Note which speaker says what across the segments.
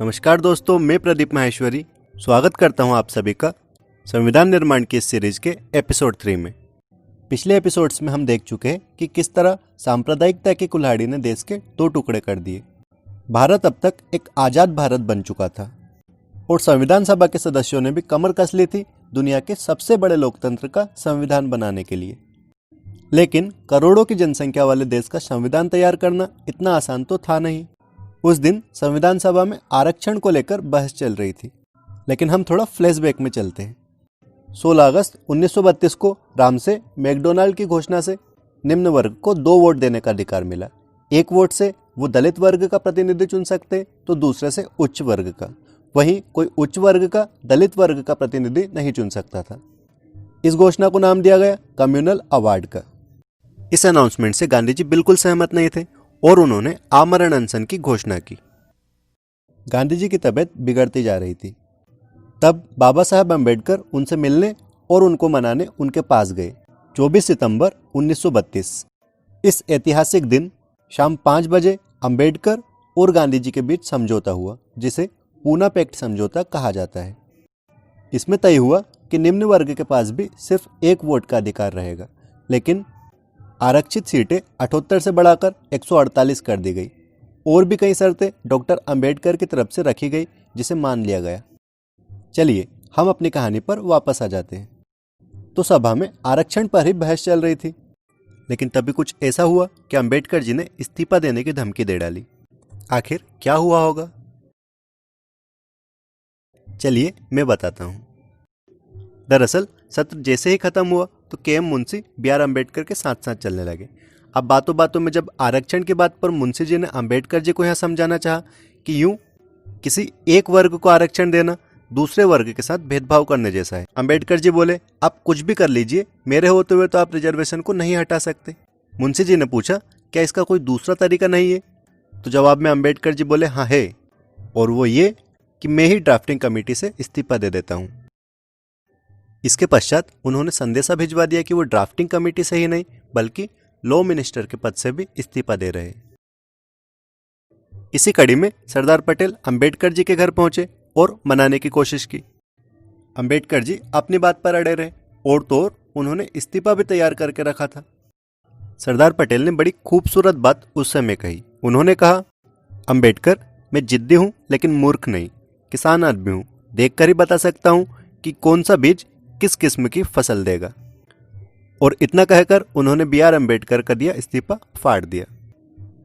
Speaker 1: नमस्कार दोस्तों, मैं प्रदीप माहेश्वरी स्वागत करता हूं आप सभी का संविधान निर्माण की इस सीरीज के एपिसोड 3 में। पिछले एपिसोड्स में हम देख चुके हैं कि किस तरह सांप्रदायिकता की कुल्हाड़ी ने देश के 2 टुकड़े कर दिए। भारत अब तक एक आज़ाद भारत बन चुका था और संविधान सभा के सदस्यों ने भी कमर कस ली थी दुनिया के सबसे बड़े लोकतंत्र का संविधान बनाने के लिए। लेकिन करोड़ों की जनसंख्या वाले देश का संविधान तैयार करना इतना आसान तो था नहीं। उस दिन संविधान सभा में आरक्षण को लेकर बहस चल रही थी। लेकिन हम थोड़ा फ्लैशबैक में चलते हैं। 16 अगस्त 1932 को रामसे मैकडोनाल्ड की घोषणा से निम्न वर्ग को 2 वोट देने का अधिकार मिला। एक वोट से वो दलित वर्ग का प्रतिनिधि चुन सकते तो दूसरे से उच्च वर्ग का। वहीं कोई उच्च वर्ग का दलित वर्ग का प्रतिनिधि नहीं चुन सकता था। इस घोषणा को नाम दिया गया कम्युनल अवार्ड का। इस अनाउंसमेंट से गांधी जी बिल्कुल सहमत नहीं थे और उन्होंने आमरण अनशन की घोषणा की। गांधी जी की तबीयत बिगड़ती जा रही थी। तब बाबा साहब अम्बेडकर उनसे मिलने और उनको मनाने उनके पास गए। 24 सितंबर 1932 इस ऐतिहासिक दिन शाम 5 बजे अम्बेडकर और गांधी जी के बीच समझौता हुआ, जिसे पूना पैक्ट समझौता कहा जाता है। इसमें तय हुआ कि निम्न वर्ग के पास भी सिर्फ 1 वोट का अधिकार रहेगा, लेकिन आरक्षित सीटें 78 से बढ़ाकर 148 कर दी गई। और भी कई शर्तें डॉक्टर अंबेडकर की तरफ से रखी गई, जिसे मान लिया गया। चलिए हम अपनी कहानी पर वापस आ जाते हैं। तो सभा में आरक्षण पर ही बहस चल रही थी, लेकिन तभी कुछ ऐसा हुआ कि अंबेडकर जी ने इस्तीफा देने की धमकी दे डाली। आखिर क्या हुआ होगा, चलिए मैं बताता हूँ। दरअसल सत्र जैसे ही खत्म हुआ तो के एम मुंशी बी आर अम्बेडकर के साथ साथ चलने लगे। अब बातों बातों में जब आरक्षण की बात पर मुंशी जी ने अम्बेडकर जी को यह समझाना चाहा कि यूं किसी एक वर्ग को आरक्षण देना दूसरे वर्ग के साथ भेदभाव करने जैसा है। अम्बेडकर जी बोले, आप कुछ भी कर लीजिए, मेरे होते हुए तो आप रिजर्वेशन को नहीं हटा सकते। मुंशी जी ने पूछा, क्या इसका कोई दूसरा तरीका नहीं है? तो जवाब में अम्बेडकर जी बोले, हाँ है, और वो ये कि मैं ही ड्राफ्टिंग कमेटी से इस्तीफा दे देता हूँ। इसके पश्चात उन्होंने संदेशा भिजवा दिया कि वो ड्राफ्टिंग कमेटी से ही नहीं बल्कि लॉ मिनिस्टर के पद से भी इस्तीफा दे रहे हैं। इसी कड़ी में सरदार पटेल अंबेडकर जी के घर पहुंचे और मनाने की कोशिश की। अंबेडकर जी अपनी बात पर अड़े रहे और तो और उन्होंने इस्तीफा भी तैयार करके रखा था। सरदार पटेल ने बड़ी खूबसूरत बात उस समय कही। उन्होंने कहा, अंबेडकर, मैं जिद्दी हूं लेकिन मूर्ख नहीं, किसान आदमी हूं, देखकर ही बता सकता हूं कि कौन सा बीज किस किस्म की फसल देगा। और इतना कहकर उन्होंने बी आर अम्बेडकर का दिया इस्तीफा फाड़ दिया।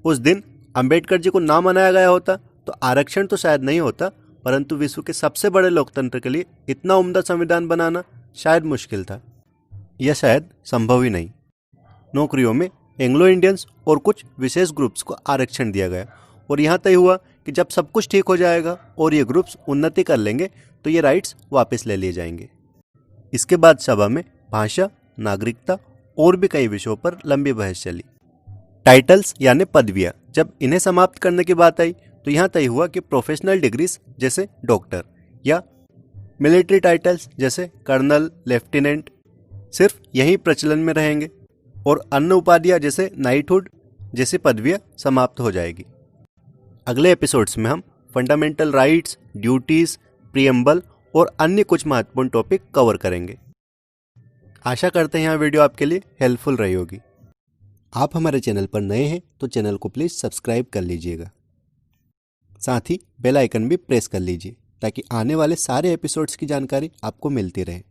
Speaker 1: उस दिन अम्बेडकर जी को ना मनाया गया होता तो आरक्षण तो शायद नहीं होता, परंतु विश्व के सबसे बड़े लोकतंत्र के लिए इतना उम्दा संविधान बनाना शायद मुश्किल था, यह शायद संभव ही नहीं। नौकरियों में एंग्लो इंडियंस और कुछ विशेष ग्रुप्स को आरक्षण दिया गया और यहाँ तय हुआ कि जब सब कुछ ठीक हो जाएगा और ये ग्रुप्स उन्नति कर लेंगे तो ये राइट्स वापस ले लिए जाएंगे। इसके बाद सभा में भाषा, नागरिकता और भी कई विषयों पर लंबी बहस चली। टाइटल्स यानी पदवियां, जब इन्हें समाप्त करने की बात आई तो यहाँ तय हुआ कि प्रोफेशनल डिग्रीज जैसे डॉक्टर या मिलिट्री टाइटल्स जैसे कर्नल, लेफ्टिनेंट सिर्फ यही प्रचलन में रहेंगे और अन्य उपाधियां जैसे नाइटहुड जैसी पदवियां समाप्त हो जाएगी। अगले एपिसोड्स में हम फंडामेंटल राइट्स, ड्यूटीज, प्रीएम्बल और अन्य कुछ महत्वपूर्ण टॉपिक कवर करेंगे। आशा करते हैं यह वीडियो आपके लिए हेल्पफुल रही होगी। आप हमारे चैनल पर नए हैं तो चैनल को प्लीज़ सब्सक्राइब कर लीजिएगा। साथ ही बेल आइकन भी प्रेस कर लीजिए ताकि आने वाले सारे एपिसोड्स की जानकारी आपको मिलती रहे।